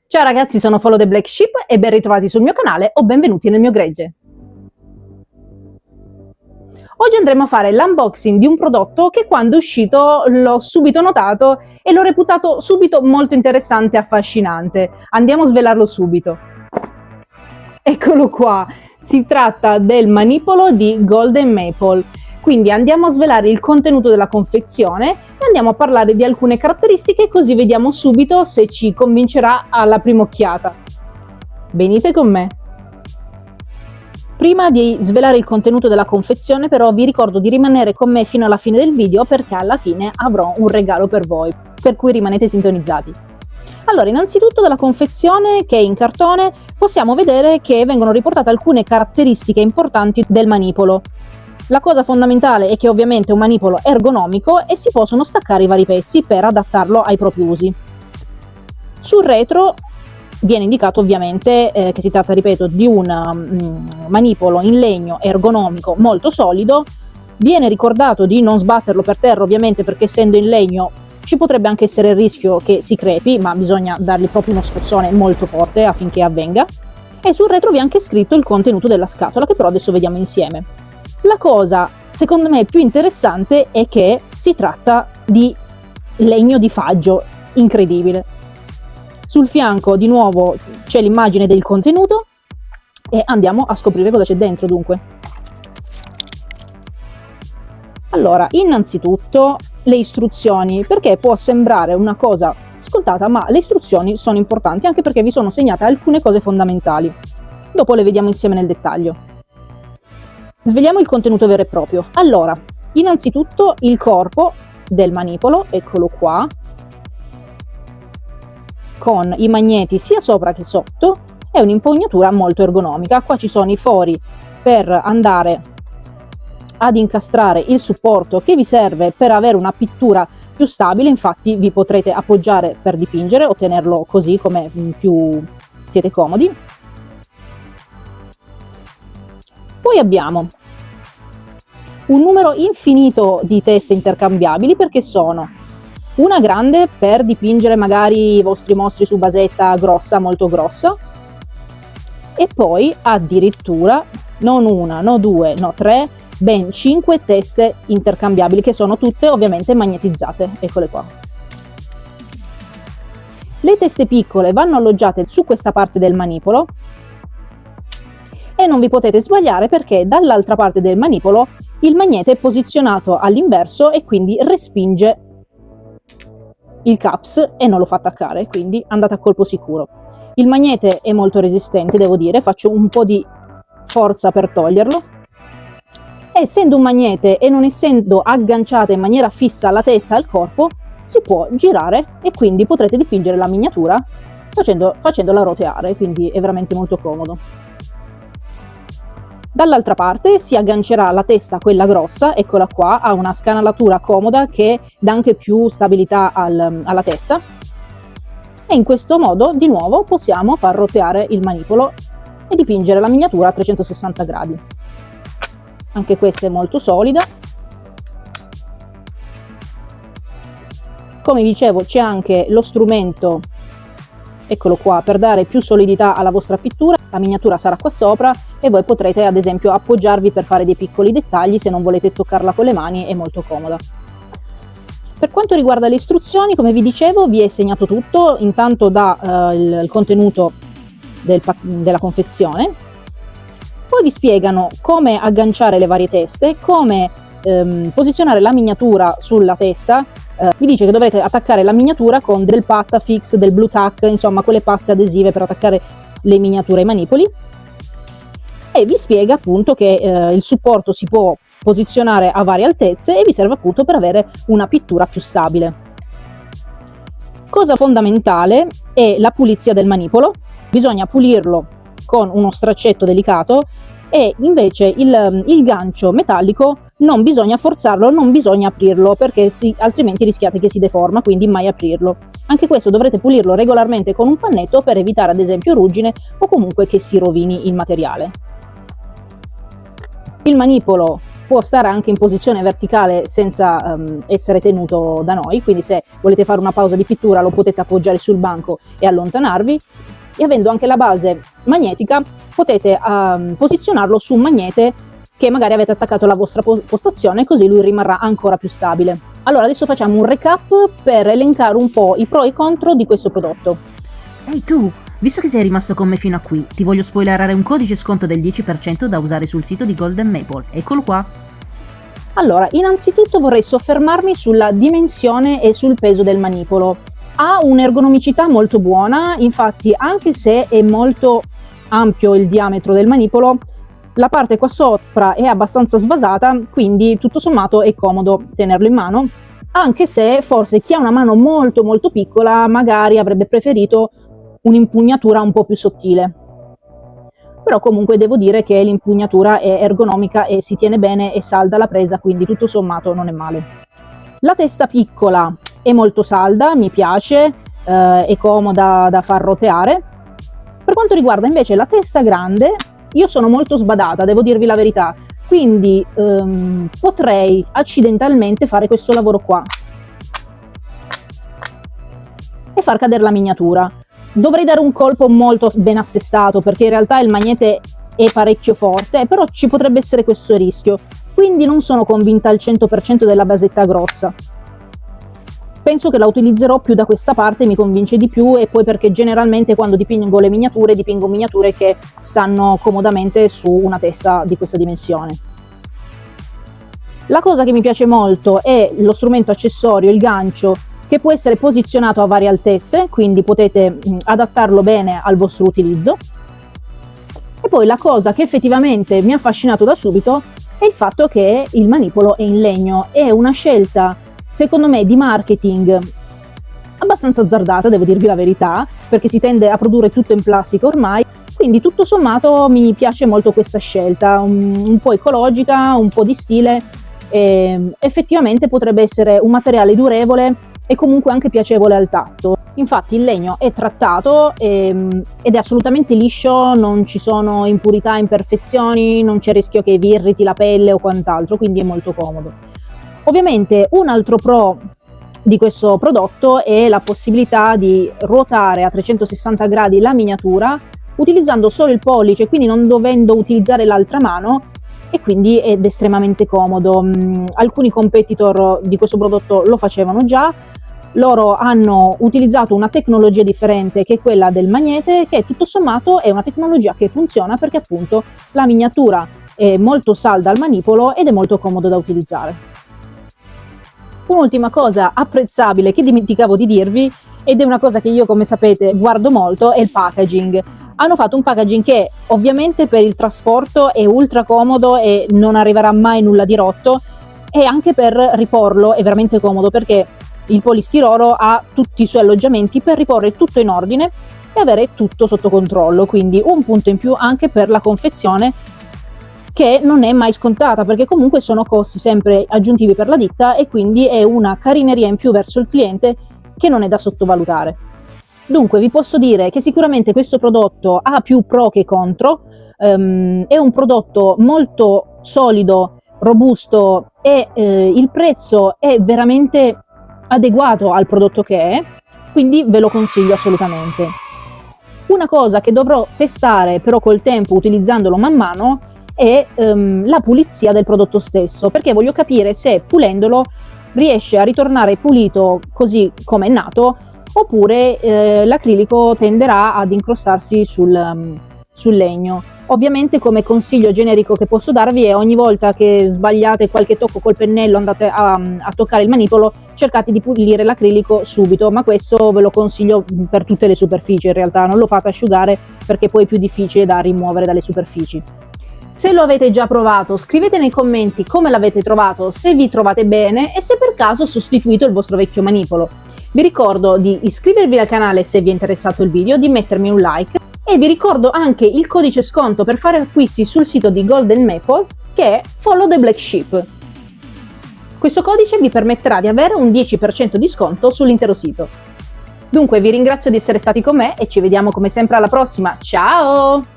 Ciao ragazzi, sono Follow the Black Sheep e ben ritrovati sul mio canale o benvenuti nel mio gregge. Oggi andremo a fare l'unboxing di un prodotto che quando è uscito l'ho subito notato e l'ho reputato subito molto interessante e affascinante. Andiamo a svelarlo subito. Eccolo qua, si tratta del manipolo di Golden Maple. Quindi andiamo a svelare il contenuto della confezione e andiamo a parlare di alcune caratteristiche, così vediamo subito se ci convincerà alla prima occhiata. Venite con me! Prima di svelare il contenuto della confezione però vi ricordo di rimanere con me fino alla fine del video, perché alla fine avrò un regalo per voi, per cui rimanete sintonizzati. Allora, innanzitutto dalla confezione, che è in cartone, possiamo vedere che vengono riportate alcune caratteristiche importanti del manipolo. La cosa fondamentale è che ovviamente è un manipolo ergonomico e si possono staccare i vari pezzi per adattarlo ai propri usi. Sul retro viene indicato ovviamente che si tratta, ripeto, di un manipolo in legno ergonomico molto solido. Viene ricordato di non sbatterlo per terra, ovviamente, perché essendo in legno ci potrebbe anche essere il rischio che si crepi, ma bisogna dargli proprio uno scossone molto forte affinché avvenga. E sul retro vi è anche scritto il contenuto della scatola, che però adesso vediamo insieme. La cosa secondo me più interessante è che si tratta di legno di faggio, incredibile. Sul fianco di nuovo c'è l'immagine del contenuto e andiamo a scoprire cosa c'è dentro dunque. Allora, innanzitutto le istruzioni, perché può sembrare una cosa scontata, ma le istruzioni sono importanti anche perché vi sono segnate alcune cose fondamentali. Dopo le vediamo insieme nel dettaglio. Sveliamo il contenuto vero e proprio. Allora, innanzitutto il corpo del manipolo, eccolo qua, con i magneti sia sopra che sotto, è un'impugnatura molto ergonomica. Qua ci sono i fori per andare ad incastrare il supporto che vi serve per avere una pittura più stabile, infatti vi potrete appoggiare per dipingere o tenerlo così come più siete comodi. Poi abbiamo un numero infinito di teste intercambiabili, perché sono una grande per dipingere magari i vostri mostri su basetta grossa, molto grossa, e poi addirittura non una, no due, no tre, ben 5 teste intercambiabili, che sono tutte ovviamente magnetizzate, eccole qua. Le teste piccole vanno alloggiate su questa parte del manipolo e non vi potete sbagliare, perché dall'altra parte del manipolo il magnete è posizionato all'inverso e quindi respinge il caps e non lo fa attaccare, quindi andate a colpo sicuro. Il magnete è molto resistente, devo dire, faccio un po' di forza per toglierlo. Essendo un magnete e non essendo agganciata in maniera fissa la testa al corpo, si può girare e quindi potrete dipingere la miniatura facendola roteare, quindi è veramente molto comodo. Dall'altra parte si aggancerà la testa, quella grossa, eccola qua, ha una scanalatura comoda che dà anche più stabilità alla testa, e in questo modo di nuovo possiamo far roteare il manipolo e dipingere la miniatura a 360 gradi. Anche questa è molto solida. Come dicevo, c'è anche lo strumento, eccolo qua, per dare più solidità alla vostra pittura. La miniatura sarà qua sopra e voi potrete ad esempio appoggiarvi per fare dei piccoli dettagli se non volete toccarla con le mani, è molto comoda. Per quanto riguarda le istruzioni, come vi dicevo, vi è segnato tutto, intanto da il contenuto della confezione, poi vi spiegano come agganciare le varie teste, come posizionare la miniatura sulla testa. Vi dice che dovrete attaccare la miniatura con del Patafix, del Blu Tack, insomma quelle paste adesive per attaccare le miniature ai manipoli, e vi spiega appunto che il supporto si può posizionare a varie altezze e vi serve appunto per avere una pittura più stabile. Cosa fondamentale è la pulizia del manipolo. Bisogna pulirlo con uno straccetto delicato, e invece il gancio metallico non bisogna forzarlo, non bisogna aprirlo, perché altrimenti rischiate che si deforma, quindi mai aprirlo. Anche questo dovrete pulirlo regolarmente con un pannetto per evitare ad esempio ruggine o comunque che si rovini il materiale. Il manipolo può stare anche in posizione verticale senza essere tenuto da noi, quindi se volete fare una pausa di pittura lo potete appoggiare sul banco e allontanarvi, e avendo anche la base magnetica potete posizionarlo su un magnete che magari avete attaccato alla vostra postazione, così lui rimarrà ancora più stabile. Allora adesso facciamo un recap per elencare un po' i pro e i contro di questo prodotto. Psst, ehi tu, visto che sei rimasto con me fino a qui, ti voglio spoilerare un codice sconto del 10% da usare sul sito di Golden Maple, eccolo qua. Allora, innanzitutto vorrei soffermarmi sulla dimensione e sul peso del manipolo. Ha un'ergonomicità molto buona, infatti anche se è molto ampio il diametro del manipolo, la parte qua sopra è abbastanza svasata, quindi tutto sommato è comodo tenerlo in mano, anche se forse chi ha una mano molto molto piccola magari avrebbe preferito un'impugnatura un po' più sottile. Però comunque devo dire che l'impugnatura è ergonomica e si tiene bene e salda la presa, quindi tutto sommato non è male. La testa piccola è molto salda, mi piace, è comoda da far roteare. Per quanto riguarda invece la testa grande, io sono molto sbadata, devo dirvi la verità, quindi potrei accidentalmente fare questo lavoro qua e far cadere la miniatura. Dovrei dare un colpo molto ben assestato perché in realtà il magnete è parecchio forte, però ci potrebbe essere questo rischio, quindi non sono convinta al 100% della basetta grossa. Penso che la utilizzerò più da questa parte, mi convince di più, e poi perché generalmente quando dipingo le miniature, dipingo miniature che stanno comodamente su una testa di questa dimensione. La cosa che mi piace molto è lo strumento accessorio, il gancio, che può essere posizionato a varie altezze, quindi potete adattarlo bene al vostro utilizzo. E poi la cosa che effettivamente mi ha affascinato da subito è il fatto che il manipolo è in legno. È una scelta, secondo me, di marketing abbastanza azzardata, devo dirvi la verità, perché si tende a produrre tutto in plastica ormai, quindi tutto sommato mi piace molto questa scelta, un po' ecologica, un po' di stile, e effettivamente potrebbe essere un materiale durevole e comunque anche piacevole al tatto. Infatti il legno è trattato ed è assolutamente liscio, non ci sono impurità, imperfezioni, non c'è rischio che vi irriti la pelle o quant'altro, quindi è molto comodo. Ovviamente un altro pro di questo prodotto è la possibilità di ruotare a 360 gradi la miniatura utilizzando solo il pollice, quindi non dovendo utilizzare l'altra mano, e quindi ed estremamente comodo. Alcuni competitor di questo prodotto lo facevano già. Loro hanno utilizzato una tecnologia differente che è quella del magnete, che tutto sommato è una tecnologia che funziona perché appunto la miniatura è molto salda al manipolo ed è molto comodo da utilizzare. Un'ultima cosa apprezzabile che dimenticavo di dirvi, ed è una cosa che io, come sapete, guardo molto, è il packaging. Hanno fatto un packaging che ovviamente per il trasporto è ultra comodo e non arriverà mai nulla di rotto, e anche per riporlo è veramente comodo perché il polistirolo ha tutti i suoi alloggiamenti per riporre tutto in ordine e avere tutto sotto controllo, quindi un punto in più anche per la confezione, che non è mai scontata perché comunque sono costi sempre aggiuntivi per la ditta, e quindi è una carineria in più verso il cliente che non è da sottovalutare. Dunque vi posso dire che sicuramente questo prodotto ha più pro che contro, è un prodotto molto solido, robusto, e il prezzo è veramente adeguato al prodotto che è, quindi ve lo consiglio assolutamente. Una cosa che dovrò testare però col tempo, utilizzandolo man mano, è la pulizia del prodotto stesso, perché voglio capire se pulendolo riesce a ritornare pulito così come è nato, oppure l'acrilico tenderà ad incrostarsi sul legno. Ovviamente, come consiglio generico che posso darvi è: ogni volta che sbagliate qualche tocco col pennello, andate a toccare il manipolo, cercate di pulire l'acrilico subito, ma questo ve lo consiglio per tutte le superfici. In realtà non lo fate asciugare perché poi è più difficile da rimuovere dalle superfici. Se lo avete già provato, scrivete nei commenti come l'avete trovato, se vi trovate bene e se per caso sostituito il vostro vecchio manipolo. Vi ricordo di iscrivervi al canale se vi è interessato il video, di mettermi un like, e vi ricordo anche il codice sconto per fare acquisti sul sito di Golden Maple, che è Follow the Black Sheep. Questo codice vi permetterà di avere un 10% di sconto sull'intero sito. Dunque vi ringrazio di essere stati con me e ci vediamo come sempre alla prossima. Ciao!